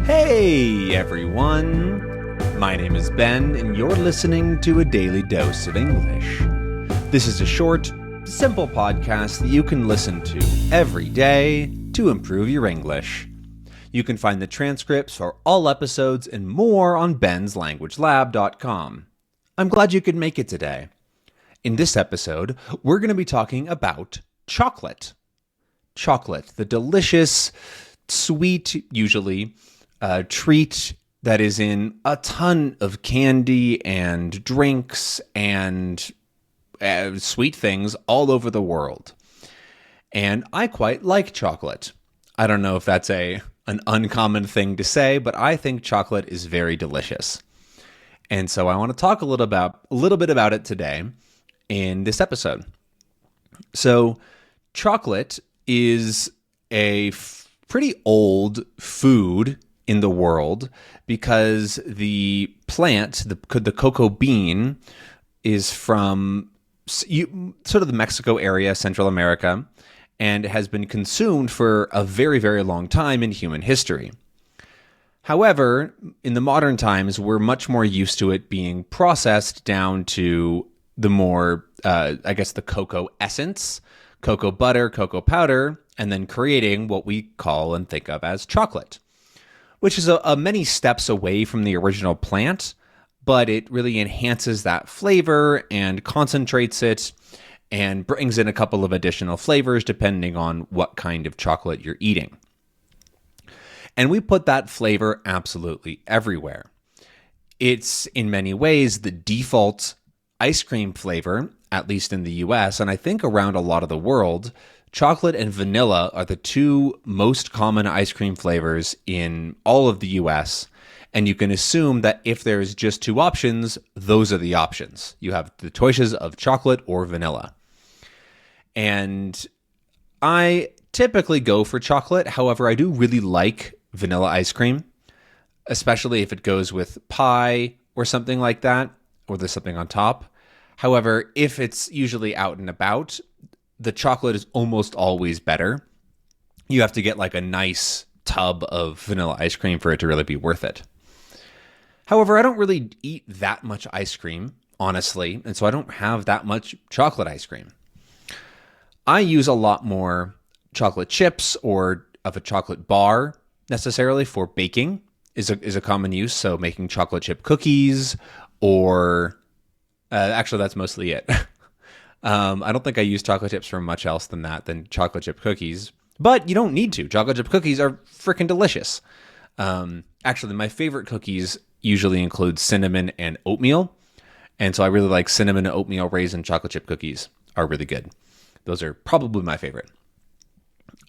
Hey everyone, my name is Ben and you're listening to a daily dose of English. This is a short, simple podcast that you can listen to every day to improve your English. You can find the transcripts for all episodes and more on benslanguagelab.com. I'm glad you could make it today. In this episode, we're going to be talking about chocolate. Chocolate, the delicious, sweet, usually, treat that is in a ton of candy and drinks and sweet things all over the world. And I quite like chocolate. I don't know if that's an uncommon thing to say, but I think chocolate is very delicious. And so I want to talk a little bit about it today in this episode. So chocolate is a pretty old food in the world because the plant, the cocoa bean, is from sort of the Mexico area, Central America, and has been consumed for a very, very long time in human history. However, in the modern times, we're much more used to it being processed down to the more, the cocoa essence, cocoa butter, cocoa powder, and then creating what we call and think of as chocolate, which is a many steps away from the original plant, but it really enhances that flavor and concentrates it and brings in a couple of additional flavors depending on what kind of chocolate you're eating. And we put that flavor absolutely everywhere. It's in many ways the default ice cream flavor, at least in the US, and I think around a lot of the world. Chocolate and vanilla are the two most common ice cream flavors in all of the US, and you can assume that if there's just two options, those are the options. You have the choices of chocolate or vanilla. And I typically go for chocolate. However, I do really like vanilla ice cream, especially if it goes with pie or something like that, or there's something on top. However, if it's usually out and about, the chocolate is almost always better. You have to get like a nice tub of vanilla ice cream for it to really be worth it. However, I don't really eat that much ice cream, honestly, and so I don't have that much chocolate ice cream. I use a lot more chocolate chips or of a chocolate bar necessarily for baking is a common use. So making chocolate chip cookies or actually that's mostly it. I don't think I use chocolate chips for much else than chocolate chip cookies, but you don't need to. Chocolate chip cookies are freaking delicious. Actually, my favorite cookies usually include cinnamon and oatmeal, and so I really like cinnamon and oatmeal raisin chocolate chip cookies are really good. Those are probably my favorite.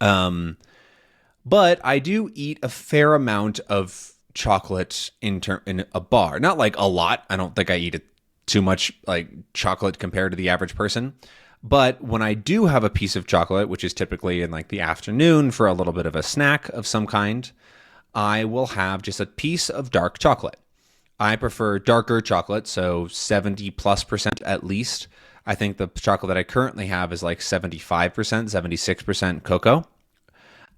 But I do eat a fair amount of chocolate in a bar. Not like a lot. I don't think I eat too much like chocolate compared to the average person. But when I do have a piece of chocolate, which is typically in like the afternoon for a little bit of a snack of some kind, I will have just a piece of dark chocolate. I prefer darker chocolate, so 70+% at least. I think the chocolate that I currently have is like 75%, 76% cocoa.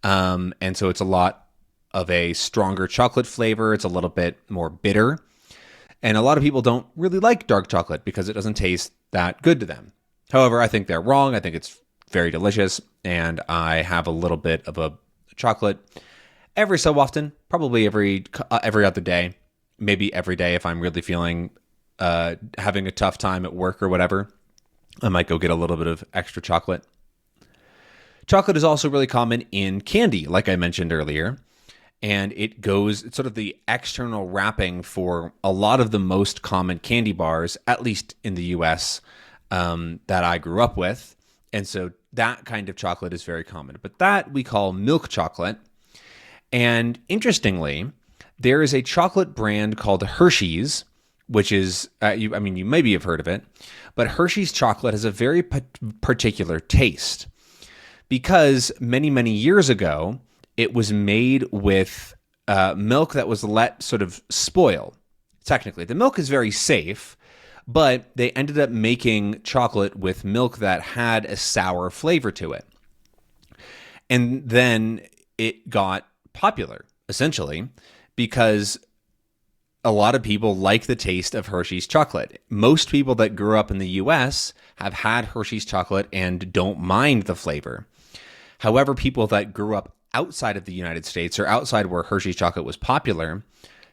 And so it's a lot of a stronger chocolate flavor. It's a little bit more bitter. And a lot of people don't really like dark chocolate because it doesn't taste that good to them. However, I think they're wrong. I think it's very delicious. And I have a little bit of a chocolate every so often, probably every other day, maybe every day if I'm really feeling having a tough time at work or whatever. I might go get a little bit of extra chocolate. Chocolate is also really common in candy, like I mentioned earlier. And it's sort of the external wrapping for a lot of the most common candy bars, at least in the US, that I grew up with. And so that kind of chocolate is very common. But that we call milk chocolate. And interestingly, there is a chocolate brand called Hershey's, which is, you maybe have heard of it, but Hershey's chocolate has a very particular taste because many, many years ago, it was made with milk that was let sort of spoil. Technically, the milk is very safe, but they ended up making chocolate with milk that had a sour flavor to it. And then it got popular, essentially, because a lot of people like the taste of Hershey's chocolate. Most people that grew up in the US have had Hershey's chocolate and don't mind the flavor. However, people that grew up outside of the United States or outside where Hershey's chocolate was popular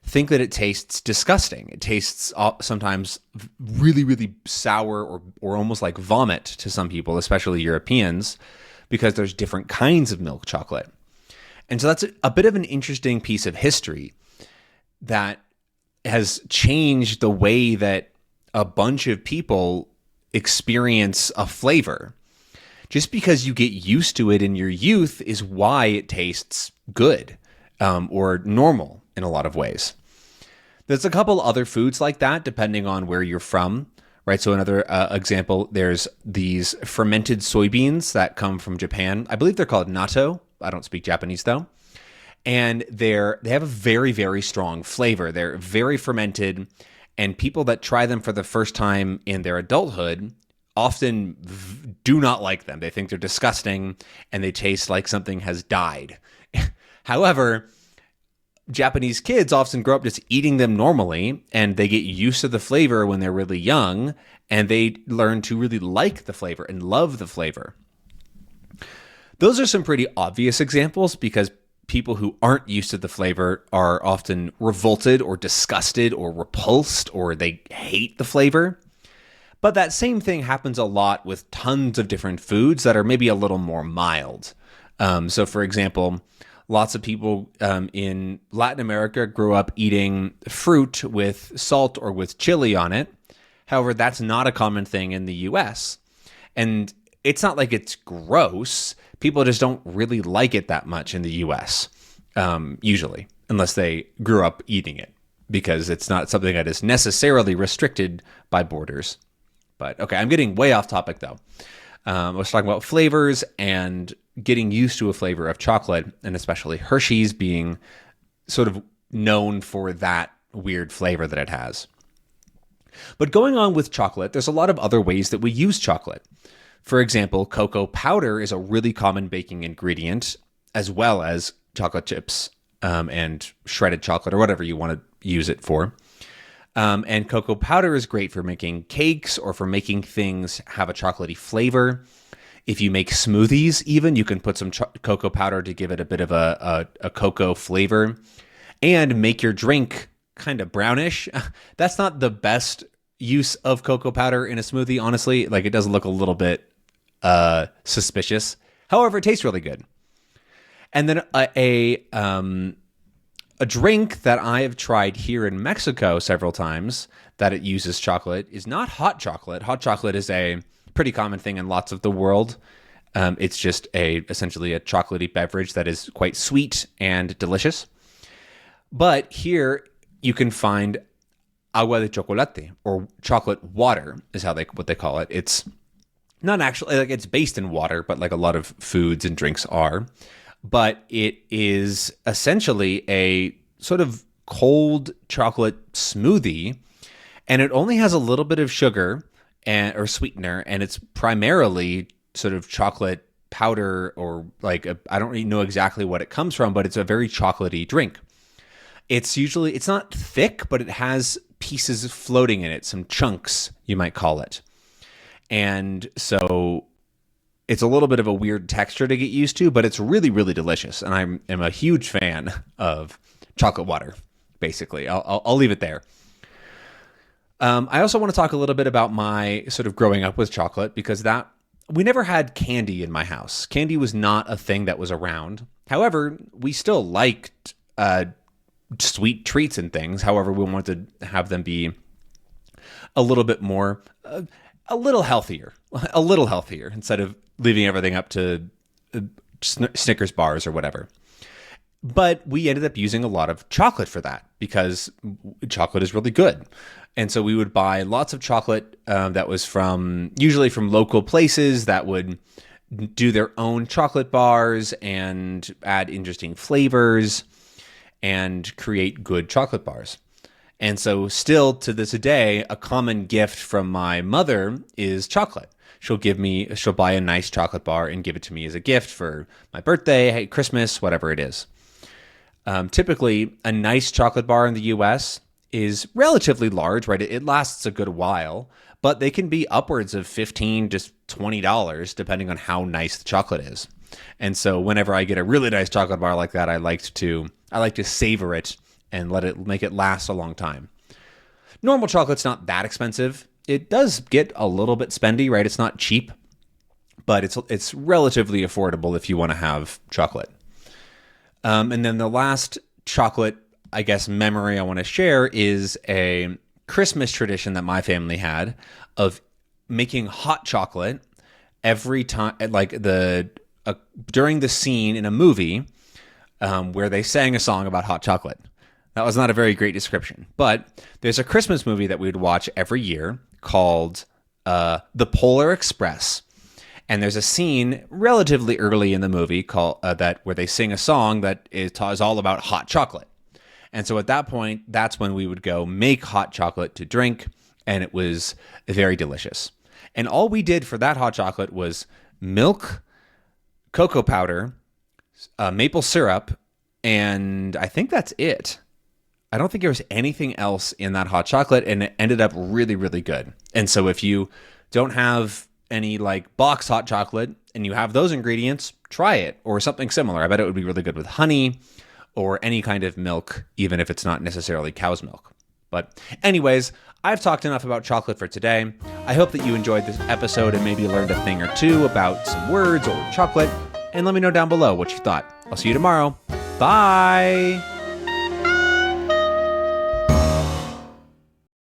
think that it tastes disgusting. It tastes sometimes really, really sour or almost like vomit to some people, especially Europeans, because there's different kinds of milk chocolate. And so that's a bit of an interesting piece of history that has changed the way that a bunch of people experience a flavor. Just because you get used to it in your youth is why it tastes good or normal in a lot of ways. There's a couple other foods like that, depending on where you're from, right? So another example, there's these fermented soybeans that come from Japan. I believe they're called natto. I don't speak Japanese though. And they have a very, very strong flavor. They're very fermented, and people that try them for the first time in their adulthood often do not like them. They think they're disgusting, and they taste like something has died. However, Japanese kids often grow up just eating them normally, and they get used to the flavor when they're really young, and they learn to really like the flavor and love the flavor. Those are some pretty obvious examples because people who aren't used to the flavor are often revolted or disgusted or repulsed, or they hate the flavor. But that same thing happens a lot with tons of different foods that are maybe a little more mild. So for example, lots of people in Latin America grew up eating fruit with salt or with chili on it. However, that's not a common thing in the US. And it's not like it's gross. People just don't really like it that much in the US, usually, unless they grew up eating it, because it's not something that is necessarily restricted by borders. But okay, I'm getting way off topic though. I was talking about flavors and getting used to a flavor of chocolate, and especially Hershey's being sort of known for that weird flavor that it has. But going on with chocolate, there's a lot of other ways that we use chocolate. For example, cocoa powder is a really common baking ingredient, as well as chocolate chips and shredded chocolate or whatever you want to use it for. And cocoa powder is great for making cakes or for making things have a chocolatey flavor. If you make smoothies, even, you can put some cocoa powder to give it a bit of a cocoa flavor and make your drink kind of brownish. That's not the best use of cocoa powder in a smoothie, honestly. Like, it does look a little bit suspicious. However, it tastes really good. And then a drink that I have tried here in Mexico several times that it uses chocolate is not hot chocolate. Hot chocolate is a pretty common thing in lots of the world. It's just essentially a chocolatey beverage that is quite sweet and delicious. But here you can find agua de chocolate, or chocolate water is what they call it. It's not actually, like, it's based in water, but like a lot of foods and drinks are. But it is essentially a sort of cold chocolate smoothie, and it only has a little bit of sugar or sweetener, and it's primarily sort of chocolate powder, or like I don't really know exactly what it comes from, but it's a very chocolatey drink. It's not thick, but it has pieces floating in it, some chunks, you might call it. And so it's a little bit of a weird texture to get used to, but it's really, really delicious. And I am a huge fan of chocolate water, basically. I'll leave it there. I also want to talk a little bit about my sort of growing up with chocolate, because we never had candy in my house. Candy was not a thing that was around. However, we still liked sweet treats and things. However, we wanted to have them be a little bit more, a little healthier instead of leaving everything up to Snickers bars or whatever. But we ended up using a lot of chocolate for that, because chocolate is really good. And so we would buy lots of chocolate that was usually from local places that would do their own chocolate bars and add interesting flavors and create good chocolate bars. And so still to this day, a common gift from my mother is chocolate. She'll buy a nice chocolate bar and give it to me as a gift for my birthday, Christmas, whatever it is. Typically, a nice chocolate bar in the US is relatively large, right? It lasts a good while, but they can be upwards of $15 to $20 depending on how nice the chocolate is. And so whenever I get a really nice chocolate bar like that, I like to savor it and make it last a long time. Normal chocolate's not that expensive. It does get a little bit spendy, right? It's not cheap, but it's relatively affordable if you want to have chocolate. And then the last chocolate, I guess, memory I want to share is a Christmas tradition that my family had of making hot chocolate every time, like during the scene in a movie where they sang a song about hot chocolate. That was not a very great description, but there's a Christmas movie that we would watch every year called The Polar Express. And there's a scene relatively early in the movie called where they sing a song that is all about hot chocolate. And so at that point, that's when we would go make hot chocolate to drink, and it was very delicious. And all we did for that hot chocolate was milk, cocoa powder, maple syrup, and I think that's it. I don't think there was anything else in that hot chocolate, and it ended up really, really good. And so if you don't have any like box hot chocolate and you have those ingredients, try it, or something similar. I bet it would be really good with honey or any kind of milk, even if it's not necessarily cow's milk. But anyways, I've talked enough about chocolate for today. I hope that you enjoyed this episode and maybe learned a thing or two about some words or chocolate. And let me know down below what you thought. I'll see you tomorrow. Bye!